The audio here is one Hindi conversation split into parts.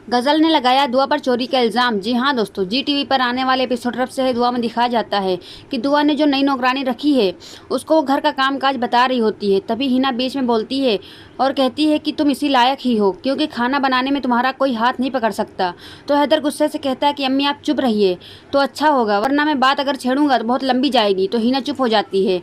गजल ने लगाया दुआ पर चोरी का इल्ज़ाम। जी हाँ दोस्तों, जी टीवी पर आने वाले एपिसोड रब से है दुआ में दिखाया जाता है कि दुआ ने जो नई नौकरानी रखी है उसको वो घर का काम काज बता रही होती है। तभी हिना बीच में बोलती है और कहती है कि तुम इसी लायक ही हो क्योंकि खाना बनाने में तुम्हारा कोई हाथ नहीं पकड़ सकता। तो हैदर गुस्से से कहता है कि अम्मी आप चुप रहिए तो अच्छा होगा, वरना मैं बात अगर छेड़ूंगा तो बहुत लंबी जाएगी। तो हिना चुप हो जाती है।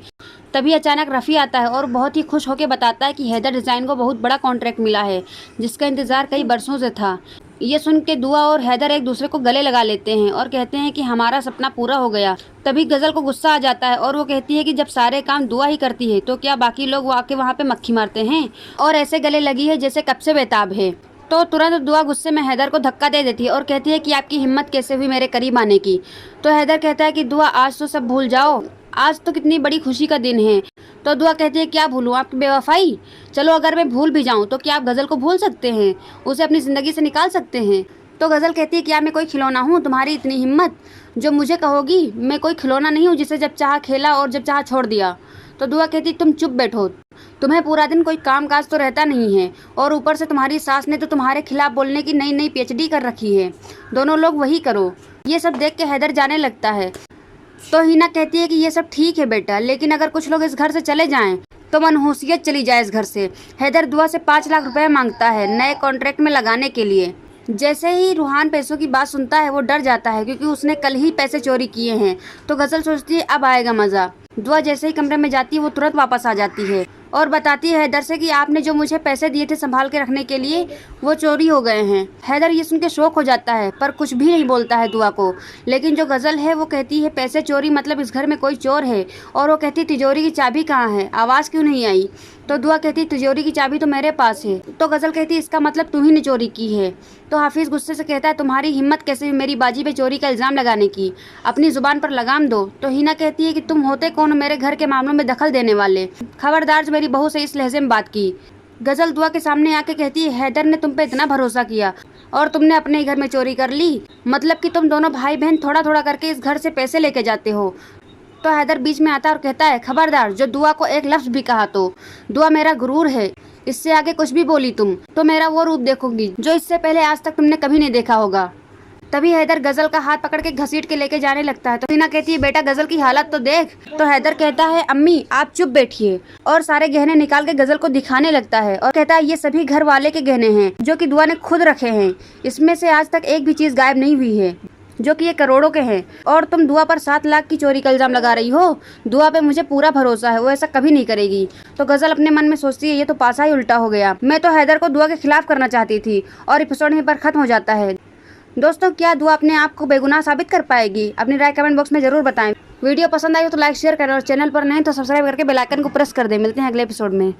तभी अचानक रफ़ी आता है और बहुत ही खुश होकर बताता है कि हैदर डिज़ाइन को बहुत बड़ा कॉन्ट्रैक्ट मिला है जिसका इंतज़ार कई बरसों से था। ये सुन के दुआ और हैदर एक दूसरे को गले लगा लेते हैं और कहते हैं कि हमारा सपना पूरा हो गया। तभी गजल को गुस्सा आ जाता है और वो कहती है कि जब सारे काम दुआ ही करती है तो क्या बाकी लोग आके वहाँ पे मक्खी मारते हैं और ऐसे गले लगी है जैसे कब से बेताब है। तो तुरंत दुआ गुस्से में हैदर को धक्का दे देती है और कहती है कि आपकी हिम्मत कैसे हुई मेरे करीब आने की। तो हैदर कहता है कि दुआ आज तो सब भूल जाओ, आज तो कितनी बड़ी खुशी का दिन है। तो दुआ कहती है क्या भूलूं आपकी बेवफाई। चलो अगर मैं भूल भी जाऊं तो क्या आप गजल को भूल सकते हैं, उसे अपनी ज़िंदगी से निकाल सकते हैं। तो गजल कहती है क्या मैं कोई खिलौना हूँ, तुम्हारी इतनी हिम्मत जो मुझे कहोगी। मैं कोई खिलौना नहीं हूँ जिसे जब चाहा खेला और जब चाहा छोड़ दिया। तो दुआ कहती तुम चुप बैठो, तुम्हें पूरा दिन कोई काम काज तो रहता नहीं है और ऊपर से तुम्हारी सास ने तो तुम्हारे खिलाफ बोलने की नई नई पीएचडी कर रखी है। दोनों लोग वही करो। ये सब देख के हैदर जाने लगता है। तो हिना कहती है कि ये सब ठीक है बेटा, लेकिन अगर कुछ लोग इस घर से चले जाएं तो मनहूसियत चली जाए इस घर से। हैदर दुआ से 5 लाख रुपए मांगता है नए कॉन्ट्रैक्ट में लगाने के लिए। जैसे ही रूहान पैसों की बात सुनता है वो डर जाता है क्योंकि उसने कल ही पैसे चोरी किए हैं। तो गजल सोचती है अब आएगा मज़ा। दुआ जैसे ही कमरे में जाती है वो तुरंत वापस आ जाती है और बताती है हैदर से कि आपने जो मुझे पैसे दिए थे संभाल के रखने के लिए वो चोरी हो गए हैं। हैदर ये सुन के शौक हो जाता है पर कुछ भी नहीं बोलता है दुआ को। लेकिन जो गजल है वो कहती है पैसे चोरी मतलब इस घर में कोई चोर है। और वो कहती तिजोरी की चाबी कहाँ है, आवाज़ क्यों नहीं आई। तो दुआ कहती तिजोरी की चाबी तो मेरे पास है। तो गजल कहती इसका मतलब तुम ही ने चोरी की है। तो हाफिज गुस्से से कहता है तुम्हारी हिम्मत कैसे हुई मेरी बाजी पे चोरी का इल्ज़ाम लगाने की, अपनी जुबान पर लगाम दो। तो हिना कहती है कि तुम होते कौन मेरे घर के मामलों में दखल देने वाले, खबरदार जो मेरी बहू से इस लहजे में बात की। गजल दुआ के सामने आके कहती है हैदर ने तुम पे इतना भरोसा किया और तुमने अपने घर में चोरी कर ली, मतलब कि तुम दोनों भाई बहन थोड़ा थोड़ा करके इस घर से पैसे लेके जाते हो। तो हैदर बीच में आता है और कहता है खबरदार जो दुआ को एक लफ्ज़ भी कहा तो। दुआ मेरा गुरूर है, इससे आगे कुछ भी बोली तुम तो मेरा वो रूप देखोगी जो इससे पहले आज तक तुमने कभी नहीं देखा होगा। तभी हैदर गजल का हाथ पकड़ के घसीट के लेके जाने लगता है। तो हिना कहती है बेटा गजल की हालत तो देख। तो हैदर कहता है अम्मी आप चुप बैठिए और सारे गहने निकाल के गजल को दिखाने लगता है और कहता है ये सभी घर वाले के गहने हैं जो कि दुआ ने खुद रखे हैं, इसमें से आज तक एक भी चीज गायब नहीं हुई है जो कि ये करोड़ों के हैं। और तुम दुआ पर 7 लाख की चोरी का इल्जाम लगा रही हो। दुआ पे मुझे पूरा भरोसा है, वो ऐसा कभी नहीं करेगी। तो गजल अपने मन में सोचती है ये तो पासा ही उल्टा हो गया, मैं तो हैदर को दुआ के खिलाफ करना चाहती थी। और एपिसोड यहीं पर खत्म हो जाता है। दोस्तों क्या दुआ अपने आप को बेगुनाह साबित कर पाएगी? अपनी राय कमेंट बॉक्स में जरूर बताएं। वीडियो पसंद आई हो तो लाइक शेयर करें और चैनल पर नहीं तो सब्सक्राइब करके बेल आइकन को प्रेस कर दें। मिलते हैं अगले एपिसोड में।